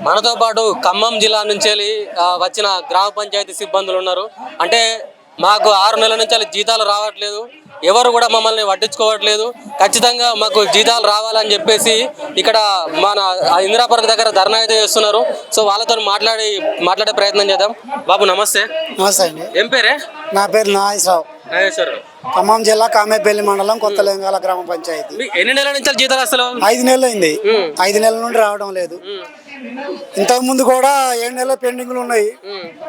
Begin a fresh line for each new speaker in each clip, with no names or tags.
మనతో పాటు ఖమ్మం జిల్లా నుంచి వచ్చిన గ్రామ పంచాయతీ సిబ్బందులు ఉన్నారు. అంటే మాకు 6 నెలల నుంచి జీతాలు రావట్లేదు, ఎవరు కూడా మమ్మల్ని పట్టించుకోవట్లేదు, ఖచ్చితంగా మాకు జీతాలు రావాలని చెప్పేసి ఇక్కడ మన ఇందిరా పార్క్ దగ్గర ధర్నా అయితే చేస్తున్నారు. సో వాళ్ళతో మాట్లాడే ప్రయత్నం చేద్దాం. బాబు నమస్తే.
నమస్తే అండి.
ఏం పేరే?
నా పేరు నాగేశ్వరరావు. ఖమ్మం జిల్లా కామేపల్లి మండలం కొత్త లింగాల గ్రామ పంచాయతీ.
ఎన్ని నెలల నుంచి జీతాలు అసలు?
5 నెలలు అయింది. 5 నెలల నుండి రావడం లేదు. ఇంతకు ముందు కూడా 7 నెలల పెండింగ్లు ఉన్నాయి.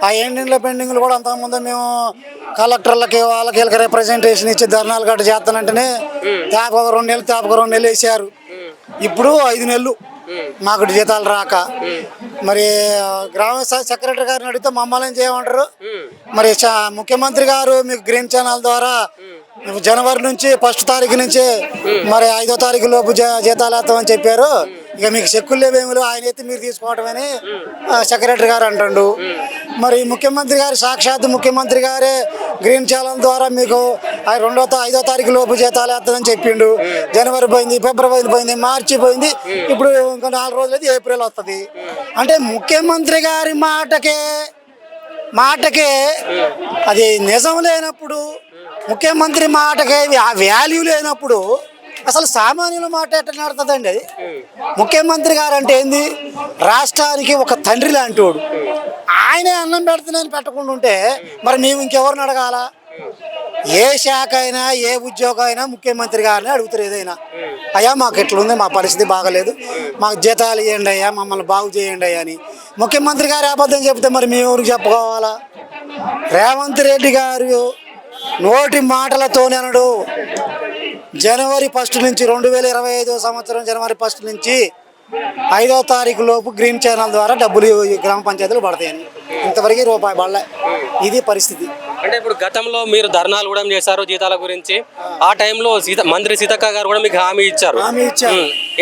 ఆ 7 నెలల పెండింగ్లు కూడా అంతకుముందు మేము కలెక్టర్లకి వీళ్ళకి రిప్రజెంటేషన్ ఇచ్చి ధర్నాలు గట్ట చేస్తానంటేనే తాపక 2 నెలలు వేసారు. ఇప్పుడు 5 నెలలు మాకు జీతాలు రాక మరి గ్రామ సెక్రటరీ గారిని అడిగితే మమ్మల్ని ఏం చేయమంటారు. మరి ముఖ్యమంత్రి గారు మీకు గ్రీన్ ఛానల్ ద్వారా జనవరి నుంచి 1వ తారీఖు నుంచి మరి 5వ తారీఖు లోపు జీతాలు వేస్తామని చెప్పారు. ఇక మీకు చెక్కులు లేవేమి ఆయన అయితే మీరు తీసుకోవటమని సెక్రటరీ గారు అంటుండు. మరి ముఖ్యమంత్రి గారు సాక్షాత్ ముఖ్యమంత్రి గారే గ్రీన్ ఛానల్ ద్వారా మీకు 5వ తారీఖు లోపు జీతాలు వేస్తామని చెప్పిండు. జనవరి పోయింది, ఫిబ్రవరి పోయింది, మార్చి పోయింది, ఇప్పుడు ఇంకా 4 రోజులు అయితే ఏప్రిల్ వస్తుంది. అంటే ముఖ్యమంత్రి గారి మాటకే అది నిజం లేనప్పుడు, ముఖ్యమంత్రి మాటకే ఆ వాల్యూ లేనప్పుడు అసలు సామాన్యుల మాట ఎట్లా నడుతుందండి? అది ముఖ్యమంత్రి గారు అంటే ఏంది? రాష్ట్రానికి ఒక తండ్రి లాంటి వాడు. ఆయనే అన్నం పెడుతున్నాయని పెట్టకుండా ఉంటే మరి మేము ఇంకెవరిని అడగాల? ఏ శాఖ అయినా ఏ ఉద్యోగం అయినా ముఖ్యమంత్రి గారిని అడుగుతారు. ఏదైనా అయ్యా మాకు ఎట్లుంది, మా పరిస్థితి బాగలేదు, మాకు జీతాలు ఇవ్వండి అయ్యా, మమ్మల్ని బాగు చేయండి అయ్యా అని. ముఖ్యమంత్రి గారు అబద్ధం చెప్తే మరి మేము ఎవరికి చెప్పుకోవాలా? రేవంత్ రెడ్డి గారు నోటి మాటలతోనే అనడు. జనవరి 1 నుంచి 2025 సంవత్సరం జనవరి 1 నుంచి 5వ తారీఖు లోపు గ్రీన్ ఛానల్ ద్వారా డబ్బులు గ్రామ పంచాయతీలు పడతాయని. ఇంతవరకు రూపాయి పడలే. ఇది పరిస్థితి.
అంటే ఇప్పుడు గతంలో మీరు ధర్నాలు కూడా చేశారు జీతాల గురించి. ఆ టైంలో మంత్రి సీతక్క గారు కూడా మీకు హామీ ఇచ్చారు.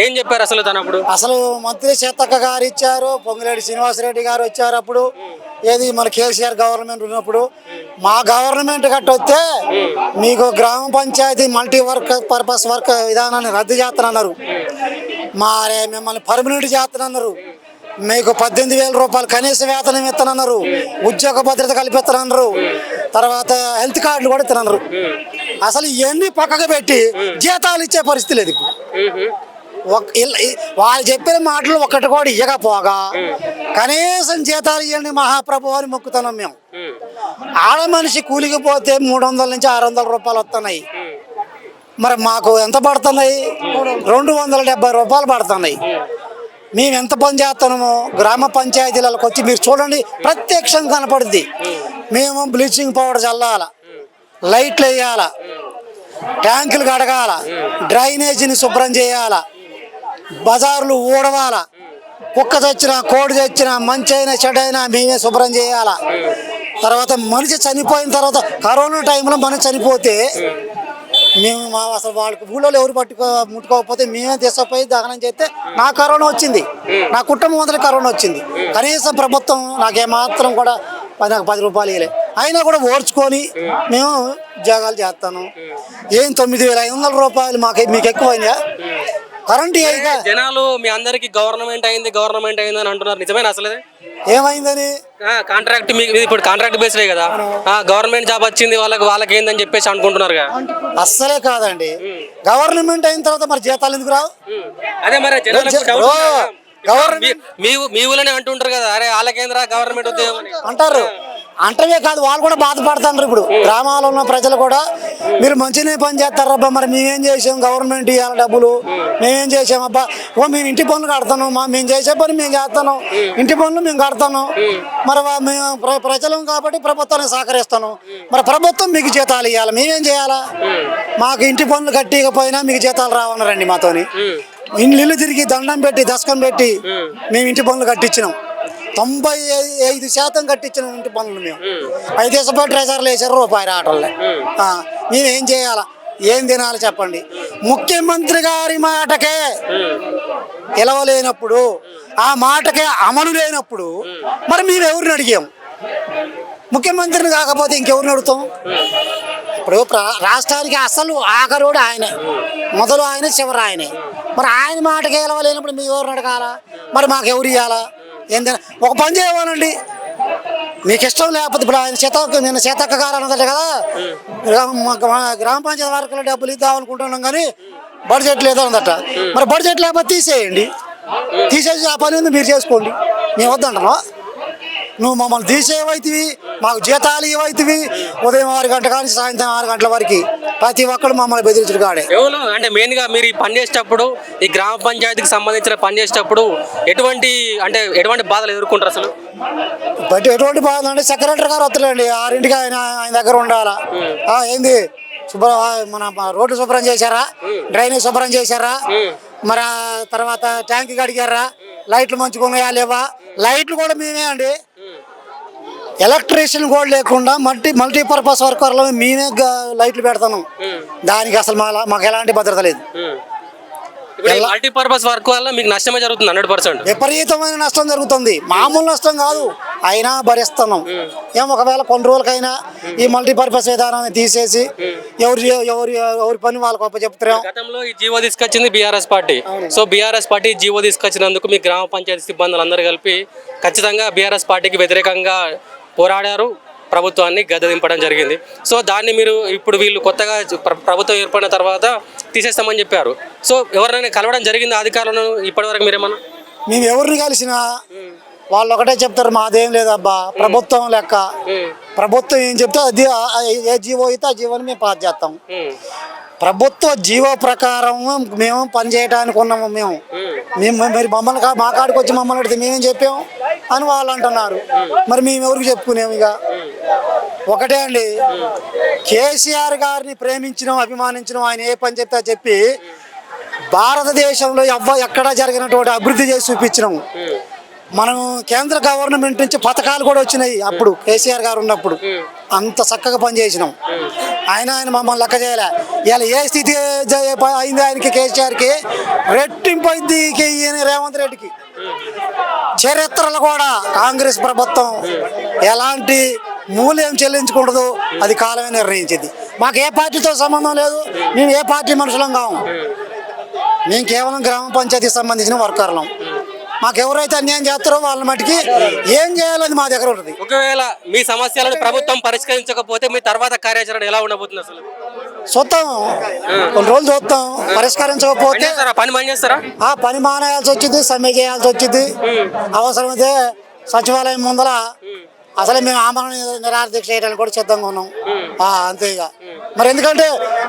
ఏం చెప్పారు అసలు తనప్పుడు?
అసలు మంత్రి సీతక్క గారు ఇచ్చారు, పొంగిరెడ్డి శ్రీనివాసరెడ్డి గారు వచ్చారు. అప్పుడు ఏది మన కేసీఆర్ గవర్నమెంట్ ఉన్నప్పుడు మా గవర్నమెంట్ కట్టొస్తే మీకు గ్రామ పంచాయతీ మల్టీ పర్పస్ వర్క్ విధానాన్ని రద్దు చేస్తానన్నారు. మిమ్మల్ని పర్మనెంట్ చేస్తానన్నారు. మీకు 18,000 రూపాయలు కనీస వేతనం ఇస్తానన్నారు. ఉద్యోగ భద్రత కల్పిస్తానన్నారు. తర్వాత హెల్త్ కార్డులు కూడా ఇస్తానన్నారు. అసలు ఇవన్నీ పక్కకు పెట్టి జీతాలు ఇచ్చే పరిస్థితి లేదు ఇప్పుడు. వాళ్ళు చెప్పిన మాటలు ఒక్కటి కూడా ఇవ్వకపోగా కనీసం జీతాలు ఇవ్వండి మహాప్రభు అని మొక్కుతున్నాం మేము. ఆడ మనిషి కూలికి పోతే 300 నుంచి 600 రూపాయలు వస్తున్నాయి. మరి మాకు ఎంత పడుతున్నాయి? 270 రూపాయలు పడుతున్నాయి. మేము ఎంత పని చేస్తున్నామో గ్రామ పంచాయతీలకు వచ్చి మీరు చూడండి, ప్రత్యక్షంగా కనపడుద్ది. మేము బ్లీచింగ్ పౌడర్ చల్లాల, లైట్లు వేయాల, ట్యాంకులు కడగాల, డ్రైనేజీని శుభ్రం చేయాల, బజార్లు ఊడవాల, కుక్క తెచ్చినా కోడి తెచ్చినా మంచి అయినా చెడైనా మేమే శుభ్రం చేయాల. తర్వాత మనిషి చనిపోయిన తర్వాత కరోనా టైంలో మనిషి చనిపోతే మేము అసలు వాళ్ళకి ఊళ్ళో ఎవరు ముట్టుకోకపోతే మేమే తీసుకుపోయి దహనం చేస్తే నాకు కరోనా వచ్చింది, నా కుటుంబం అందరూ కరోనా వచ్చింది. కనీసం ప్రభుత్వం నాకేమాత్రం కూడా నాకు 10 రూపాయలు ఇవ్వలే. అయినా కూడా ఓర్చుకొని మేము ఉద్యోగాలు చేస్తాను. ఏం 9,500 రూపాయలు మీకు ఎక్కువైందా? కరెంట్
జనాలు మీ అందరికి గవర్నమెంట్ అయింది అని అంటున్నారు. నిజమైన అసలు
ఏమైందని?
కాంట్రాక్ట్ మీకు ఇప్పుడు కాంట్రాక్ట్ బేస్డే కదా, గవర్నమెంట్ జాబ్ వచ్చింది వాళ్ళకి ఏందని చెప్పేసి అనుకుంటున్నారు.
అస్సలే కాదండి. గవర్నమెంట్ అయిన తర్వాత మరి జీతాలు ఎందుకు రావు?
అదే మరి మీ ఊళ్ళనే అంటుంటారు కదా, అరే వాళ్ళకేంద్రా గవర్నమెంట్ ఉద్యోగం
అంటారు. అంటవే కాదు, వాళ్ళు కూడా బాధపడుతున్నారు. ఇప్పుడు గ్రామాల్లో ఉన్న ప్రజలు కూడా మీరు మంచిగానే పని చేస్తారబ్బా, మరి మేమేం చేసాం, గవర్నమెంట్ ఇవ్వాలి డబ్బులు, మేమేం చేసామబ్బా, మేము ఇంటి పనులు కడతాను, మేము చేసే పని మేము చేస్తాను, ఇంటి పనులు మేము కడతాను, మరి మేము ప్రజలం కాబట్టి ప్రభుత్వానికి సహకరిస్తాను, మరి ప్రభుత్వం మీకు జీతాలు ఇవ్వాలి, మేమేం చేయాలా? మాకు ఇంటి పనులు కట్టికపోయినా మీకు జీతాలు రావన్నారండి. మాతోని ఇల్లు తిరిగి దండం పెట్టి దశకం పెట్టి మేము ఇంటి పనులు కట్టించినాం. 95% కట్టించిన ఇంటి పనులు మేము. 5 దేశపాటు ట్రెజర్లు వేసారు, రూపాయి రావట్లే. మేము ఏం చేయాలా? ఏం తినాలి చెప్పండి? ముఖ్యమంత్రి గారి మాటకే గెలవలేనప్పుడు, ఆ మాటకే అమలు లేనప్పుడు మరి మేము ఎవరిని అడిగాం? ముఖ్యమంత్రిని కాకపోతే ఇంకెవరిని అడుగుతాం? ఇప్పుడు రాష్ట్రానికి అసలు ఆఖరుడు ఆయనే, మొదలు ఆయనే, చివరి ఆయనే. మరి ఆయన మాటకి గెలవలేనప్పుడు మేము ఎవరిని అడగాల? మరి మాకు ఎవరు ఇవ్వాలా? ఏంటంటే ఒక పని చేయమనండి, మీకు ఇష్టం లేకపోతే ఇప్పుడు ఆయన నేను సీతక్క గారు అన్నదట కదా, గ్రామ పంచాయతీ వర్కులు డబ్బులు ఇద్దాం అనుకుంటున్నాం కానీ బడ్జెట్ లేదు అన్నదట. మరి బడ్జెట్ లేకపోతే తీసేయండి, తీసేసి ఆ పని ఉంది మీరు చేసుకోండి, మేము వద్దంటున్నాం. నువ్వు మమ్మల్ని తీసేవైతివి, మాకు జీతాలు ఇవైతివి, ఉదయం 6 గంటల కానీ సాయంత్రం 6 గంటల వరకు ప్రతి ఒక్కరు మమ్మల్ని బెదిరించుడు కాడే.
ఎవరు అంటే మెయిన్గా మీరు ఈ పని చేసేటప్పుడు, ఈ గ్రామ పంచాయతీకి సంబంధించిన పని చేసేటప్పుడు ఎటువంటి బాధలు ఎదుర్కొంటారు అసలు?
బట్ ఎటువంటి బాధ అంటే సెక్రటరీ గారు వస్తలేండి, 6ంటికి ఆయన దగ్గర ఉండాలా. ఏంది మన రోడ్డు శుభ్రం చేశారా, డ్రైనేజ్ శుభ్రం చేశారా, మరి తర్వాత ట్యాంక్ కడిగారా, లైట్లు మంచుకున్నాయా లేవా? లైట్లు కూడా మేమే అండి, ఎలక్ట్రీషియన్ కూడా లేకుండా మల్టీపర్పస్ వర్కర్లు మేమే లైట్లు పెడతాను. దానికి అసలు మాకు ఎలాంటి భద్రత లేదు.
మల్టీపర్పస్ వర్క్ వల్ల మీకు నష్టమే జరుగుతుంది 100%.
విపరీతమైన నష్టం జరుగుతుంది, మామూలు నష్టం కాదు, అయినా భరిస్తున్నాం. ఒకవేళ కొన్ని రోజులకైనా ఈ మల్టీపర్పస్ విధానాన్ని తీసేసి ఎవరి పని వాళ్ళకి అప్పచెప్తాం.
గతంలో ఈ జీవో తీసుకొచ్చింది BRS party. So BRS party GO తీసుకొచ్చినందుకు మీ గ్రామ పంచాయతీ సిబ్బందులు అందరూ కలిపి ఖచ్చితంగా బీఆర్ఎస్ పార్టీకి వ్యతిరేకంగా పోరాడారు, ప్రభుత్వాన్ని గద్దెదింపడం జరిగింది. సో దాన్ని మీరు ఇప్పుడు వీళ్ళు కొత్తగా ప్రభుత్వం ఏర్పడిన తర్వాత తీసేస్తామని చెప్పారు. సో ఎవరినైనా కలవడం జరిగింది అధికారులను ఇప్పటివరకు మీరేమన్నా?
మేము ఎవరిని కలిసినా వాళ్ళు ఒకటే చెప్తారు, మాదేం లేదబ్బా, ప్రభుత్వం లెక్క, ప్రభుత్వం ఏం చెప్తే అది ఏ జీవో అయితే ఆ జీవోని మేము పాస్ చేస్తాం. ప్రభుత్వ జీవో ప్రకారం మేము పనిచేయడానికి ఉన్నాము. మేము మరి మమ్మల్ని మా కాడికి వచ్చి మమ్మల్ని అడిగితే మేమేం చెప్పాము అని వాళ్ళు అంటున్నారు. మరి మేము ఎవరికి చెప్పుకునేము? ఇక ఒకటే అండి, కేసీఆర్ గారిని ప్రేమించడం, అభిమానించడం, ఆయన ఏ పని చెప్తా చెప్పి భారతదేశంలో ఎక్కడా జరిగినటువంటి అభివృద్ధి చేసి చూపించినాము. మనం కేంద్ర గవర్నమెంట్ నుంచి పథకాలు కూడా వచ్చినాయి అప్పుడు కేసీఆర్ గారు ఉన్నప్పుడు, అంత చక్కగా పనిచేసినాం. ఆయన మమ్మల్ని లెక్క చేయలే. ఇలా ఏ స్థితి అయింది ఆయనకి, కేసీఆర్కి రెట్టింపు అయింది రేవంత్ రెడ్డికి. చరిత్రలో కూడా కాంగ్రెస్ ప్రభుత్వం ఎలాంటి మూల్యం చెల్లించుకుంటుందో అది కాలమే నిర్ణయించింది. మాకు ఏ పార్టీతో సంబంధం లేదు, మేము ఏ పార్టీ మనుషులం కాము, మేము కేవలం గ్రామ పంచాయతీకి సంబంధించిన వర్కర్లం. మాకు ఎవరైతే అన్యాయం చేస్తారో వాళ్ళ మటుకి ఏం చేయాలని మా దగ్గర ఉంటుంది.
ఒకవేళ మీ సమస్యలను ప్రభుత్వం పరిష్కరించకపోతే మీ తర్వాత కార్యాచరణ ఎలా ఉండబోతుంది అసలు?
చూస్తాం, కొన్ని రోజులు చూస్తాం. పరిష్కరించకపోతే
పని చేస్తారా?
పని మానేయాల్సి వచ్చింది, సమ్మె చేయాల్సి వచ్చింది. అవసరమైతే సచివాలయం ముందర అసలే మేము ఆమరణ నిరాహార దీక్ష చేయడానికి కూడా సిద్ధంగా ఉన్నాం. అంతే ఇక. మరి ఎందుకంటే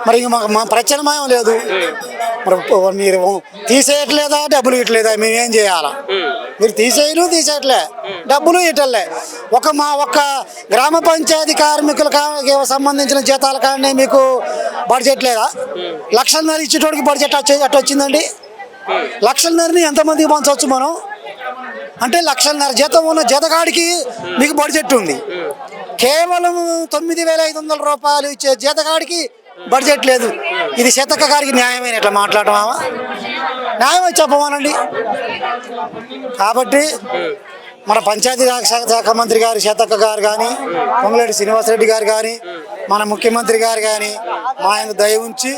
మరి మా ప్రత్యామ్నాయం లేదు. మరి మీరు తీసేయట్లేదా, డబ్బులు ఇట్లేదా, మేమేం చేయాలా? మీరు తీసేయట్లే, డబ్బులు ఇటలే. ఒక్క గ్రామ పంచాయతీ కార్మికులకు సంబంధించిన జీతాల కానీ మీకు బడ్జెట్ లేదా? 1,50,000 ఇచ్చేటోడికి బడ్జెట్ అట్ట వచ్చిందండి. 1,50,000ని ఎంతమందికి పంచవచ్చు మనం? అంటే 1,50,000 జీతం ఉన్న జీతగాడికి మీకు బడ్జెట్ ఉంది. కేవలం 9,500 రూపాయలు ఇచ్చే జీతగాడికి బడ్జెట్ లేదు. ఇది సీతక్క గారికి న్యాయమైన ఎట్లా మాట్లాడమా? న్యాయం చెప్పమనండి. కాబట్టి మన పంచాయతీ శాఖ మంత్రి గారు సీతక్క గారు కానీ, పొంగులేటి శ్రీనివాసరెడ్డి గారు కానీ, మన ముఖ్యమంత్రి గారు కానీ మా ఆయన దయ ఉంచి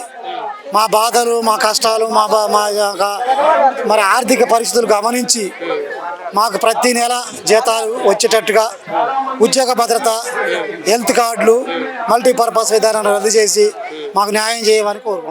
మా బాధలు, మా కష్టాలు, మరి ఆర్థిక పరిస్థితులు గమనించి మాకు ప్రతి నెల జీతాలు వచ్చేటట్టుగా ఉద్యోగ భద్రత, హెల్త్ కార్డులు, మల్టీపర్పస్ విధానాన్ని రద్దు చేసి మాకు న్యాయం చేయమని కోరుకుంటున్నాం.